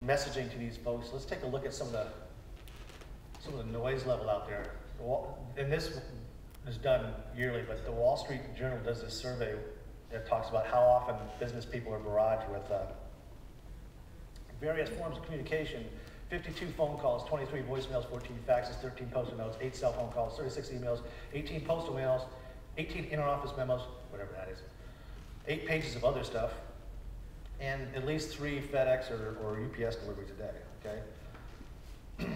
messaging to these folks. Let's take a look at some of the noise level out there. And this is done yearly, but the Wall Street Journal does this survey that talks about how often business people are barraged with various forms of communication. 52 phone calls, 23 voicemails, 14 faxes, 13 post-it notes, 8 cell phone calls, 36 emails, 18 postal mails, 18 inter-office memos, whatever that is, 8 pages of other stuff, and at least 3 FedEx or UPS deliveries a day, okay?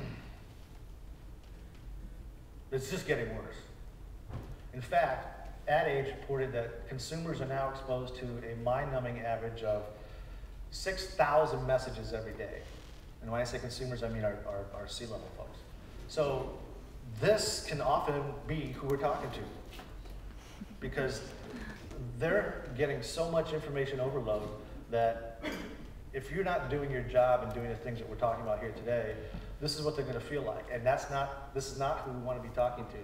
It's just getting worse. In fact, Ad Age reported that consumers are now exposed to a mind-numbing average of 6,000 messages every day. And when I say consumers, I mean our C-level folks. So this can often be who we're talking to, because they're getting so much information overload that if you're not doing your job and doing the things that we're talking about here today, this is what they're going to feel like. And this is not who we want to be talking to.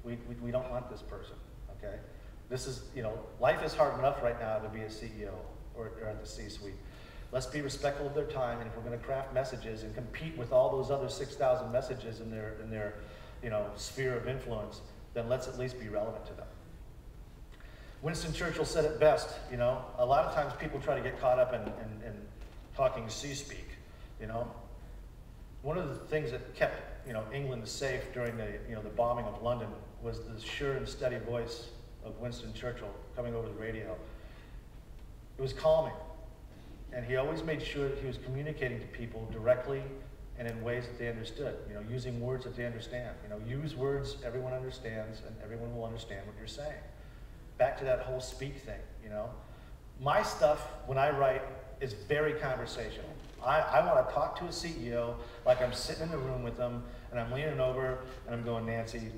We don't want this person, okay? This is, life is hard enough right now to be a CEO or at the C-suite. Let's be respectful of their time, and if we're going to craft messages and compete with all those other 6,000 messages in their sphere of influence, then let's at least be relevant to them. Winston Churchill said it best, a lot of times people try to get caught up in talking C-speak, One of the things that kept, England safe during the bombing of London was the sure and steady voice of Winston Churchill coming over the radio. It was calming. And he always made sure that he was communicating to people directly and in ways that they understood, using words that they understand. Use words everyone understands, and everyone will understand what you're saying. Back to that whole speak thing, My stuff, when I write, is very conversational. I want to talk to a CEO like I'm sitting in the room with them, and I'm leaning over, and I'm going, Nancy,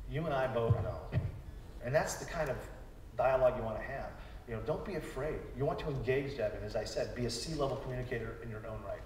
you and I both know. And that's the kind of dialogue you want to have. Don't be afraid. You want to engage, Devin, as I said, be a C-level communicator in your own right.